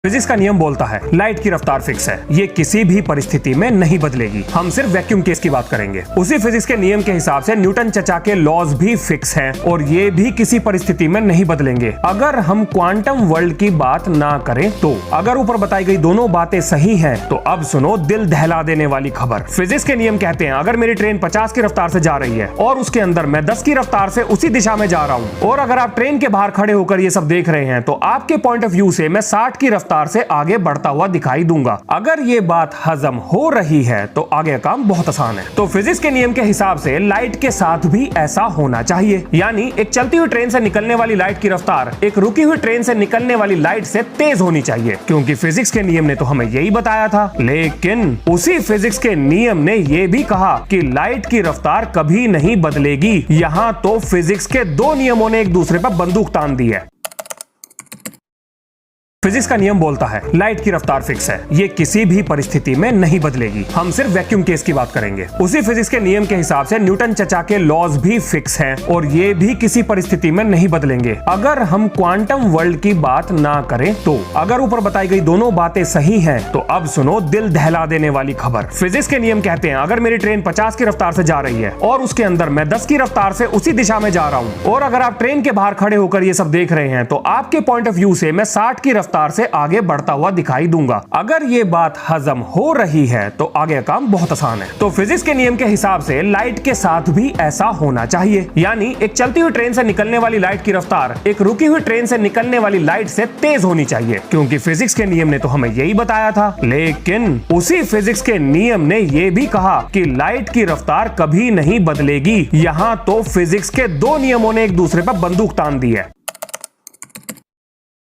Physics का नियम बोलता है लाइट की रफ्तार फिक्स है, ये किसी भी परिस्थिति में नहीं बदलेगी। हम सिर्फ वैक्यूम केस की बात करेंगे। उसी फिजिक्स के नियम के हिसाब से न्यूटन चचा के लॉज भी फिक्स हैं और ये भी किसी परिस्थिति में नहीं बदलेंगे। अगर हम क्वांटम वर्ल्ड की बात ना करें तो अगर ऊपर बताई गई दोनों बातें सही हैं तो अब सुनो दिल दहला देने वाली खबर। फिजिक्स के नियम कहते हैं अगर मेरी ट्रेन 50 की रफ्तार से जा रही है और उसके अंदर मैं 10 की रफ्तार से उसी दिशा में जा रहा हूं और अगर आप ट्रेन के बाहर खड़े होकर ये सब देख रहे हैं तो आपके पॉइंट ऑफ व्यू से मैं 60 की रफ्तार से आगे बढ़ता हुआ दिखाई दूंगा। अगर ये बात हजम हो रही है तो आगे काम बहुत आसान है। तो फिजिक्स के नियम के हिसाब से लाइट के साथ भी ऐसा होना चाहिए, यानी एक चलती हुई ट्रेन से निकलने वाली लाइट की रफ्तार एक रुकी हुई ट्रेन से निकलने वाली लाइट से तेज होनी चाहिए, क्योंकि फिजिक्स के नियम ने तो हमें यही बताया था। लेकिन उसी फिजिक्स के नियम ने यह भी कहा कि लाइट की रफ्तार कभी नहीं बदलेगी। यहाँ तो फिजिक्स के दो नियमों ने एक दूसरे पर बंदूक तान दी है। फिजिक्स का नियम बोलता है लाइट की रफ्तार फिक्स है, ये किसी भी परिस्थिति में नहीं बदलेगी। हम सिर्फ वैक्यूम केस की बात करेंगे। उसी फिजिक्स के नियम के हिसाब से न्यूटन चचा के लॉज भी फिक्स हैं और ये भी किसी परिस्थिति में नहीं बदलेंगे। अगर हम क्वांटम वर्ल्ड की बात ना करें तो अगर ऊपर बताई गई दोनों बातें सही हैं तो अब सुनो दिल दहला देने वाली खबर। फिजिक्स के नियम कहते हैं अगर मेरी ट्रेन 50 की रफ्तार से जा रही है और उसके अंदर मैं 10 की रफ्तार से उसी दिशा में जा रहा हूं और अगर आप ट्रेन के बाहर खड़े होकर ये सब देख रहे हैं तो आपके पॉइंट ऑफ व्यू से मैं 60 की रफ्तार से आगे बढ़ता हुआ दिखाई दूंगा। अगर ये बात हजम हो रही है तो आगे काम बहुत आसान है। तो फिजिक्स के नियम के हिसाब से लाइट के साथ भी ऐसा होना चाहिए, यानी एक चलती हुई ट्रेन से निकलने वाली लाइट की रफ्तार एक रुकी हुई ट्रेन से निकलने वाली लाइट से तेज होनी चाहिए, क्योंकि फिजिक्स के नियम ने तो हमें यही बताया था। लेकिन उसी फिजिक्स के नियम ने यह भी कहा कि लाइट की रफ्तार कभी नहीं बदलेगी। यहाँ तो फिजिक्स के दो नियमों ने एक दूसरे पर बंदूक तान दी है।